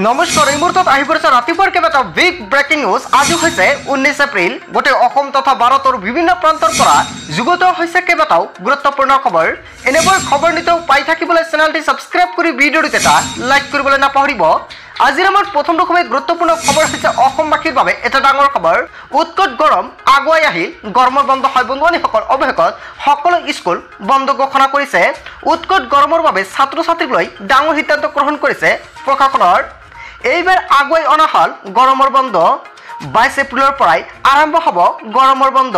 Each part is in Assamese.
নমস্কাৰ এই মুহূৰ্তত আহি পৰিছে ৰাতিপুৱাৰ কেইবাটাও বিগ ব্ৰেকিং নিউজ। আজি হৈছে 19 এপ্ৰিল। গোটেই অসম তথা ভাৰতৰ বিভিন্ন প্ৰান্তৰ পৰা যুগত হৈছে কেইবাটাও গুৰুত্বপূৰ্ণ খবৰ। এনেকৈ খবৰ নিতৌ পাই থাকিবলৈ চেনেলটি সাবস্ক্ৰাইব কৰি ভিডিঅ'টো এটা লাইক কৰিবলৈ নাপাহৰিব। আজিৰ আমাৰ প্ৰথমটো খুবেই গুৰুত্বপূৰ্ণ খবৰ হৈছে অসমবাসীৰ বাবে এটা ডাঙৰ খবৰ। উৎকট গৰম আগুৱাই আহিল, গৰমৰ বন্ধ হয় বন্ধুসকল। অৱশেষত সকলো স্কুল বন্ধ ঘোষণা কৰিছে। উৎকট গৰমৰ বাবে ছাত্ৰ ছাত্ৰীক লৈ ডাঙৰ সিদ্ধান্ত গ্ৰহণ কৰিছে প্ৰশাসনৰ। এইবাৰ আগুৱাই অনা হল গৰমৰ বন্ধ। 22 এপ্ৰিলৰ পৰাই আৰম্ভ হ'ব গৰমৰ বন্ধ।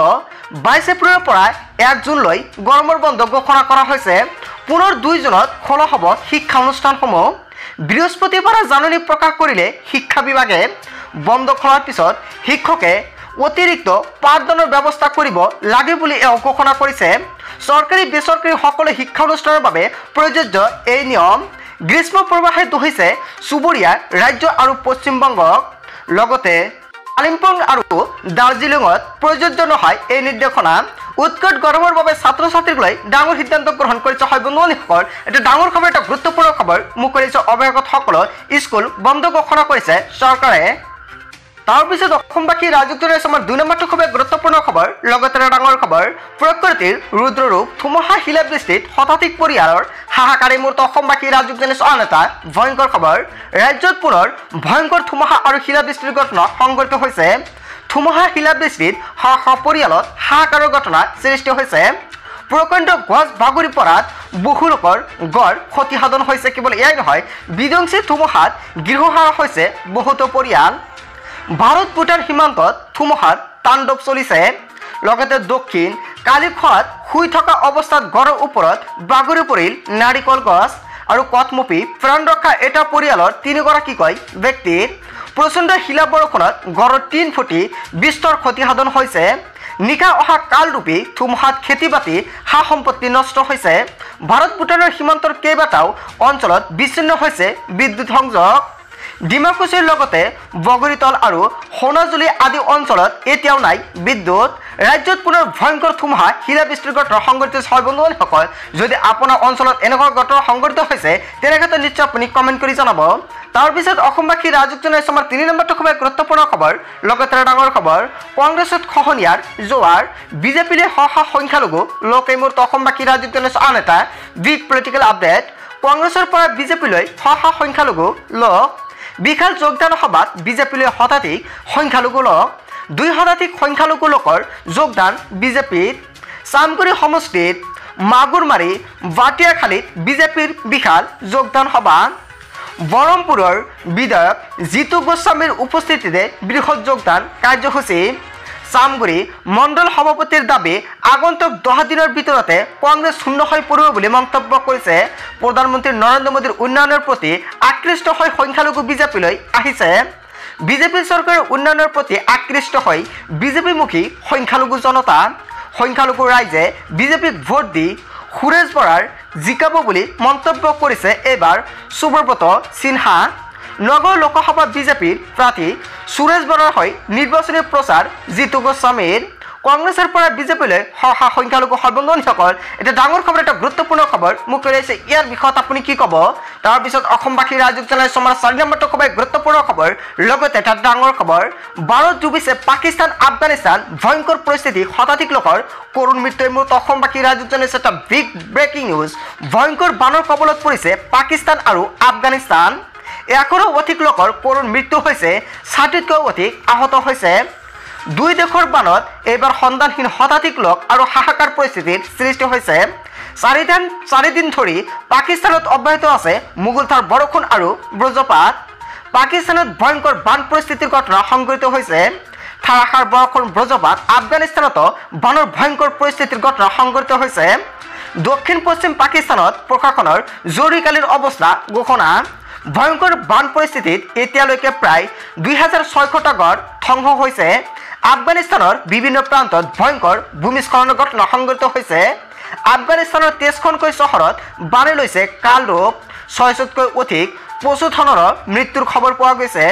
22 এপ্ৰিলৰ পৰা 1 জুনলৈ গৰমৰ বন্ধ ঘোষণা কৰা হৈছে। পুনৰ 2 জুনত খোলা হ'ব শিক্ষা অনুষ্ঠানসমূহ। বৃহস্পতিবাৰে জাননী প্ৰকাশ কৰিলে শিক্ষা বিভাগে। বন্ধ খোলাৰ পিছত শিক্ষকে অতিৰিক্ত পাঠদানৰ ব্যৱস্থা কৰিব লাগে বুলি ঘোষণা কৰিছে। চৰকাৰী বেচৰকাৰী সকলো শিক্ষা অনুষ্ঠানৰ বাবে প্ৰযোজ্য এই নিয়ম। গ্ৰীষ্ম প্ৰৱাহে দহিছে চুবুৰীয়া ৰাজ্য আৰু পশ্চিমবংগক। লগতে কালিম্পং আৰু দাৰ্জিলিঙত প্ৰযোজ্য নহয় এই নিৰ্দেশনা। উৎকট গৰমৰ বাবে ছাত্ৰ ছাত্ৰীক লৈ ডাঙৰ সিদ্ধান্ত গ্ৰহণ কৰিছে হয় বন্ধুসকল। এটা ডাঙৰ খবৰ, এটা গুৰুত্বপূৰ্ণ খবৰ মোক কৰিছে। অৱশেষত সকলো স্কুল বন্ধ ঘোষণা কৰিছে চৰকাৰে। তাৰপিছত অসমবাসী ৰাজুক আমাৰ 2 নম্বৰটো খুবেই গুৰুত্বপূৰ্ণ খবৰ, লগতে ডাঙৰ খবৰ। প্ৰকৃতিৰ ৰুদ্ৰৰূপ ধুমুহা শিলাবৃষ্টিত শতাধিক পৰিয়ালৰ হাহাকাৰী মুহূৰ্ত। অসমবাসী ৰাজুক আন এটা ভয়ংকৰ খবৰ। ৰাজ্যত পুনৰ ভয়ংকৰ ধুমুহা আৰু শিলাবৃষ্টিৰ ঘটনা সংঘটিত হৈছে। ধুমুহা শিলাবৃষ্টিত পৰিয়ালত হাহাকাৰৰ ঘটনা সৃষ্টি হৈছে। প্ৰকাণ্ড গছ বাগৰি পৰাত বহু লোকৰ গড় ক্ষতিসাধন হৈছে। কেৱল এয়াই নহয়, বিধ্বংসী ধুমুহাত গৃহহাৰা হৈছে বহুতো পৰিয়াল। ভাৰত ভূটান সীমান্তত ধুমুহাৰ তাণ্ডৱ চলিছে। লগতে দক্ষিণ কালিখোৱাত শুই থকা অৱস্থাত গড়ৰ ওপৰত বাগৰি পৰিল নাৰিকল গছ আৰু কটমপি প্ৰাণ ৰক্ষা এটা পৰিয়ালৰ 3গৰাকীকৈ ব্যক্তিৰ। প্ৰচণ্ড শিলা বৰষুণত গড়ৰ 3 ফুটি বিস্তৰ ক্ষতিসাধন হৈছে। নিশা অহা কালৰূপী ধুমুহাত খেতি বাতি সা সম্পত্তি নষ্ট হৈছে। ভাৰত ভূটানৰ সীমান্তৰ কেইবাটাও অঞ্চলত বিচ্ছিন্ন হৈছে বিদ্যুৎ সংযোগ। ডিমাকুছিৰ লগতে বগৰীতল আৰু সোণাজুলি আদি অঞ্চলত এতিয়াও নাই বিদ্যুৎ। ৰাজ্যত পুনৰ ভয়ংকৰ ধুমুহা শিলাবৃষ্টিৰ ঘটনা সংঘটিত হয় বন্ধুসকল। যদি আপোনাৰ অঞ্চলত এনেকুৱা ঘটনা সংঘটিত হৈছে তেনেক্ষেত্ৰত নিশ্চয় আপুনি কমেণ্ট কৰি জনাব। তাৰপিছত অসমবাসী ৰাজুক জনাইছে আমাৰ 3 নম্বৰটো খুবেই গুৰুত্বপূৰ্ণ খবৰ, লগতে ডাঙৰ খবৰ। কংগ্ৰেছত খহনীয়াৰ জোৱাৰ, বিজেপিলৈ সংখ্যালঘু লোক। এই মুহূৰ্তত অসমবাসী ৰাজুক জনাইছে আন এটা বিগ পলিটিকেল আপডেট। কংগ্ৰেছৰ পৰা বিজেপিলৈ সংখ্যালঘু লোক। বিশাল যোগদান সভাত বিজেপিলৈ শতাধিক সংখ্যালঘু লোক। 2 শতাধিক সংখ্যালঘু লোকৰ যোগদান বিজেপিত। চামগুৰি সমষ্টিত মাগুৰমাৰী বাটিয়াখালীত বিজেপিৰ বিশাল যোগদান সভা। বৰমপুৰৰ বিধায়ক জিতু গোস্বামীৰ উপস্থিতিতে বৃহৎ যোগদান কাৰ্যসূচী। চামগুৰি মণ্ডল সভাপতিৰ দাবী আগন্তুক 10 দিনৰ ভিতৰতে কংগ্ৰেছ শূন্য হৈ পৰিব বুলি মন্তব্য কৰিছে। প্ৰধানমন্ত্ৰী নৰেন্দ্ৰ মোদীৰ উন্নয়নৰ প্ৰতি আকৃষ্ট হৈ সংখ্যালঘু বিজেপিলৈ আহিছে। বিজেপি চৰকাৰৰ উন্নয়নৰ প্ৰতি আকৃষ্ট হৈ বিজেপিমুখী সংখ্যালঘু জনতা। সংখ্যালঘু ৰাইজে বিজেপিক ভোট দি সুৰেশ বৰাৰ জিকাব বুলি মন্তব্য কৰিছে এইবাৰ সুব্ৰত সিনহা। নগৰ লোকসভা বিজেপিৰ প্ৰাৰ্থী সুৰেশ বৰাৰ হৈ নিৰ্বাচনী প্ৰচাৰ জিতু গোস্বামীৰ। কংগ্ৰেছৰ পৰা বিজেপিলৈ সংখ্যালঘু বন্ধুসকল। এটা ডাঙৰ খবৰ, এটা গুৰুত্বপূৰ্ণ খবৰ মোক কৰিছে। ইয়াৰ বিষয়ত আপুনি কি ক'ব? তাৰপিছত অসমবাসী ৰাজুক জনাইছে আমাৰ 4 নম্বৰটো খুবেই গুৰুত্বপূৰ্ণ খবৰ, লগতে এটা ডাঙৰ খবৰ। ভাৰত ডুবিছে পাকিস্তান আফগানিস্তান, ভয়ংকৰ পৰিস্থিতি, শতাধিক লোকৰ কৰুণ মৃত্যু। এই মুহূৰ্তত অসমবাসী ৰাজুক জনাইছে এটা বিগ ব্ৰেকিং নিউজ। ভয়ংকৰ বানৰ কবলত পৰিছে পাকিস্তান আৰু আফগানিস্তান। 100ৰো অধিক লোকৰ কৰুণ মৃত্যু হৈছে, 60তকৈও অধিক আহত হৈছে। 2 দেশৰ বানত এইবাৰ সন্ধানহীন শতাধিক লোক আৰু হাহাকাৰ পৰিস্থিতিৰ সৃষ্টি হৈছে। 4 দিন ধৰি পাকিস্তানত অব্যাহত আছে মুগুলধাৰ বৰষুণ আৰু বজ্ৰপাত। পাকিস্তানত ভয়ংকৰ বান পৰিস্থিতিৰ ঘটনা সংঘটিত হৈছে। ধাৰাসাৰ বৰষুণ বজ্ৰপাত। আফগানিস্তানতো বানৰ ভয়ংকৰ পৰিস্থিতিৰ ঘটনা সংঘটিত হৈছে। দক্ষিণ পশ্চিম পাকিস্তানত প্ৰশাসনৰ জৰুৰীকালীন অৱস্থা ঘোষণা। ভয়ংকৰ বান পৰিস্থিতিত এতিয়ালৈকে প্ৰায় 2600টা ঘৰ ধ্বংস হৈছে। আফগানিস্তানৰ বিভিন্ন প্ৰান্তত ভয়ংকৰ ভূমিস্খলনৰ ঘটনা সংঘটিত হৈছে। আফগানিস্তানৰ 23খনকৈ চহৰত বানে লৈছে কাল ৰূপ। 600তকৈ অধিক পশুধনৰ মৃত্যুৰ খবৰ পোৱা গৈছে।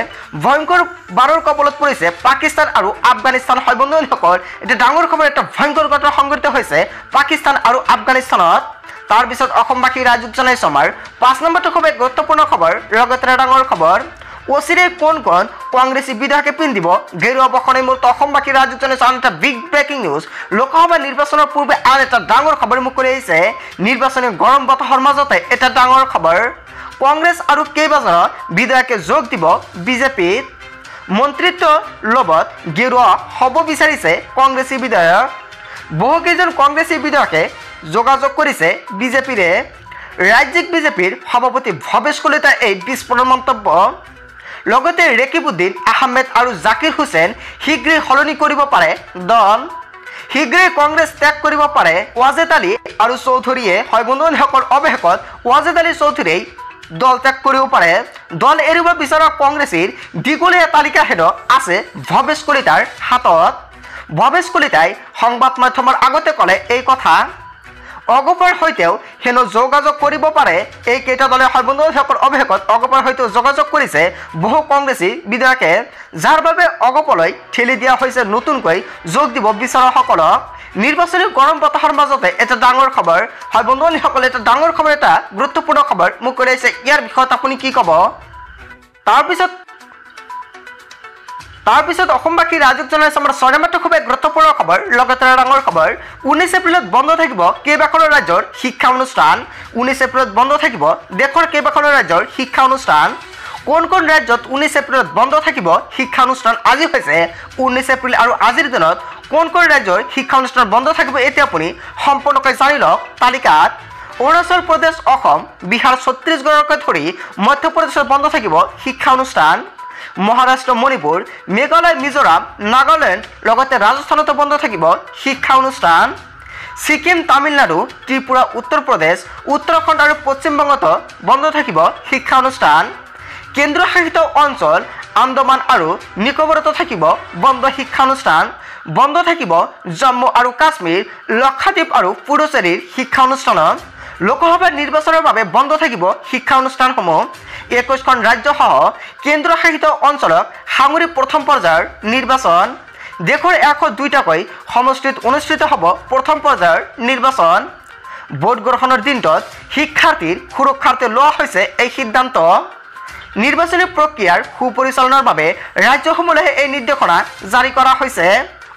ভয়ংকৰ বানৰ কবলত পৰিছে পাকিস্তান আৰু আফগানিস্তান হয় বন্ধুসকল। এটা ডাঙৰ খবৰ, এটা ভয়ংকৰ ঘটনা সংঘটিত হৈছে পাকিস্তান আৰু আফগানিস্তানত। তাৰপিছত অসমবাসী ৰাজুক জনাইছে আমাৰ 5 নম্বৰটো খুব গুৰুত্বপূৰ্ণ খবৰ লগতে ডাঙৰ খবৰ অচিৰে কোন কংগ্ৰেছী বিধায়কে পিন্ধিব গেৰুৱা বসনে মূৰত অসমবাসী ৰাজ্যজনে আন এটা বিগ ব্ৰেকিং নিউজ লোকসভা নিৰ্বাচনৰ পূৰ্বে আন এটা ডাঙৰ খবৰ মুকলি আহিছে নিৰ্বাচনী গৰম বতাহৰ মাজতে এটা ডাঙৰ খবৰ কংগ্ৰেছ আৰু কেইবাজনো বিধায়কে যোগ দিব বিজেপিত মন্ত্ৰিত্বৰ লগত গেৰুৱা হ'ব বিচাৰিছে কংগ্ৰেছী বিধায়ক বহুকেইজন কংগ্ৰেছী বিধায়কে যোগাযোগ কৰিছে বিজেপিৰে ৰাজ্যিক বিজেপিৰ সভাপতি ভৱেশ কলিতাৰ এই বিস্ফোৰণ মন্তব্য লগতে ৰেকিবুদ্দিন আহমেদ আৰু জাকিৰ হুছেইন শীঘ্ৰেই সলনি কৰিব পাৰে দল শীঘ্ৰেই কংগ্ৰেছ ত্যাগ কৰিব পাৰে ৱাজেদ আলী আৰু চৌধুৰীয়ে হয় বন্ধুসকল অৱশেষত ৱাজেদ আলী চৌধুৰীয়ে দল ত্যাগ কৰিব পাৰে দল এৰিব বিচৰা কংগ্ৰেছীৰ দীঘলীয়া তালিকা হেনো আছে ভৱেশ কলিতাৰ হাতত ভৱেশ কলিতাই সংবাদ মাধ্যমৰ আগতে ক'লে এই কথা অগপৰ সৈতেও হেনো যোগাযোগ কৰিব পাৰে এই কেইটা দলে হয় বন্ধুসকল অৱশেষত অগপৰ সৈতেও যোগাযোগ কৰিছে বহু কংগ্ৰেছী বিধায়কে যাৰ বাবে অগপলৈ ঠেলি দিয়া হৈছে নতুনকৈ যোগ দিব বিচৰাসকলক নিৰ্বাচনী গৰম বতাহৰ মাজতে এটা ডাঙৰ খবৰ হয় বন্ধুসকল এটা ডাঙৰ খবৰ এটা গুৰুত্বপূৰ্ণ খবৰ মোক কৰিছে ইয়াৰ বিষয়ত আপুনি কি ক'ব তাৰপিছত অসমবাসী ৰাজ্যক জনাইছে আমাৰ ছয়মাত্ৰ খুবেই গুৰুত্বপূৰ্ণ খবৰ লগতে ডাঙৰ খবৰ 19 এপ্ৰিলত বন্ধ থাকিব কেইবাখনো ৰাজ্যৰ শিক্ষা অনুষ্ঠান 19 এপ্ৰিলত বন্ধ থাকিব দেশৰ কেইবাখনো ৰাজ্যৰ শিক্ষা অনুষ্ঠান কোন ৰাজ্যত 19 এপ্ৰিলত বন্ধ থাকিব শিক্ষা অনুষ্ঠান আজি হৈছে 19 এপ্ৰিল আৰু আজিৰ দিনত কোন ৰাজ্যৰ শিক্ষা অনুষ্ঠান বন্ধ থাকিব এতিয়া আপুনি সম্পূৰ্ণকৈ জানি লওক তালিকাত অৰুণাচল প্ৰদেশ অসম বিহাৰ ছত্তীশগড়কে ধৰি মধ্যপ্ৰদেশত বন্ধ থাকিব শিক্ষা অনুষ্ঠান মহাৰাষ্ট্ৰ মণিপুৰ মেঘালয় মিজোৰাম নাগালেণ্ড লগতে ৰাজস্থানতো বন্ধ থাকিব শিক্ষা অনুষ্ঠান ছিকিম তামিলনাডু ত্ৰিপুৰা উত্তৰ প্ৰদেশ উত্তৰাখণ্ড আৰু পশ্চিমবংগতো বন্ধ থাকিব শিক্ষা অনুষ্ঠান কেন্দ্ৰশাসিত অঞ্চল আন্দামান আৰু নিকোবৰতো থাকিব বন্ধ শিক্ষা অনুষ্ঠান বন্ধ থাকিব জম্মু আৰু কাশ্মীৰ লক্ষাদ্বীপ আৰু পুডুচেৰীৰ শিক্ষা অনুষ্ঠানত লোকসভা নিৰ্বাচনৰ বাবে বন্ধ থাকিব শিক্ষা অনুষ্ঠানসমূহ 21খন ৰাজ্যসহ কেন্দ্ৰশাসিত অঞ্চলক সাঙুৰি প্ৰথম পৰ্যায়ৰ নিৰ্বাচন দেশৰ 102টাকৈ সমষ্টিত অনুষ্ঠিত হ'ব প্ৰথম পৰ্যায়ৰ নিৰ্বাচন ভোট গ্ৰহণৰ দিনটোত শিক্ষাৰ্থীৰ সুৰক্ষাৰ্থে লোৱা হৈছে এই সিদ্ধান্ত নিৰ্বাচনী প্ৰক্ৰিয়াৰ সুপৰিচালনাৰ বাবে ৰাজ্যসমূহলৈ এই নিৰ্দেশনা জাৰি কৰা হৈছে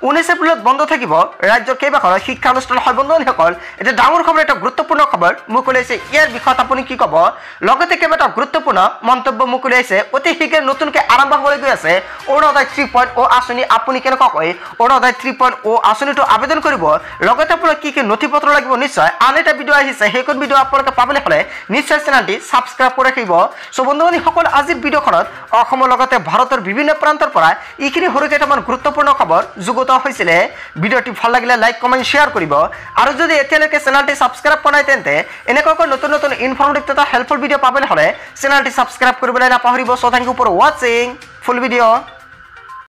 19 এপ্ৰিলত বন্ধ থাকিব ৰাজ্যৰ কেইবাখনো শিক্ষা অনুষ্ঠান হয় বন্ধুসকল এটা ডাঙৰ খবৰ এটা গুৰুত্বপূৰ্ণ খবৰ মুকলি হৈছে ইয়াৰ বিষয়ত আপুনি কি ক'ব লগতে কেইবাটা গুৰুত্বপূৰ্ণ মন্তব্য মুকলি হৈছে অতি শীঘ্ৰে নতুনকৈ আৰম্ভ হ'বলৈ গৈ আছে অৰুণোদয় 3.0 আঁচনি আপুনি কেনেকুৱাকৈ অৰুণোদয় 3.0 আঁচনিটো আবেদন কৰিব লগতে আপোনাৰ কি নথিপত্ৰ লাগিব নিশ্চয় আন এটা ভিডিঅ' আহিছে সেইখন ভিডিঅ' আপোনালোকে পাবলৈ হ'লে নিশ্চয় চেনেলটি ছাবস্ক্ৰাইব কৰি ৰাখিব চ' বন্ধুসকল আজিৰ ভিডিঅ'খনত অসমৰ লগতে ভাৰতৰ বিভিন্ন প্ৰান্তৰ পৰা এইখিনি সৰু কেইটামান গুৰুত্বপূৰ্ণ খবৰ যুগুত হৈছিলে ভিডিঅ'টি ভাল লাগিলে লাইক কমেন্ট শেয়াৰ কৰিব আৰু যদি এতিয়ালৈকে চেনেলটি ছাবস্ক্ৰাইব কৰা নাই তেন্তে এনেকুৱাকৈ নতুন নতুন ইনফৰ্মেটিভ তথা হেল্পফুল ভিডিঅ' পাবলৈ হ'লে চেনেলটি ছাবস্ক্ৰাইব কৰিবলৈ নাপাহৰিব চ' থেংক ইউ ফৰ ৱাচিং ফুল ভিডিঅ'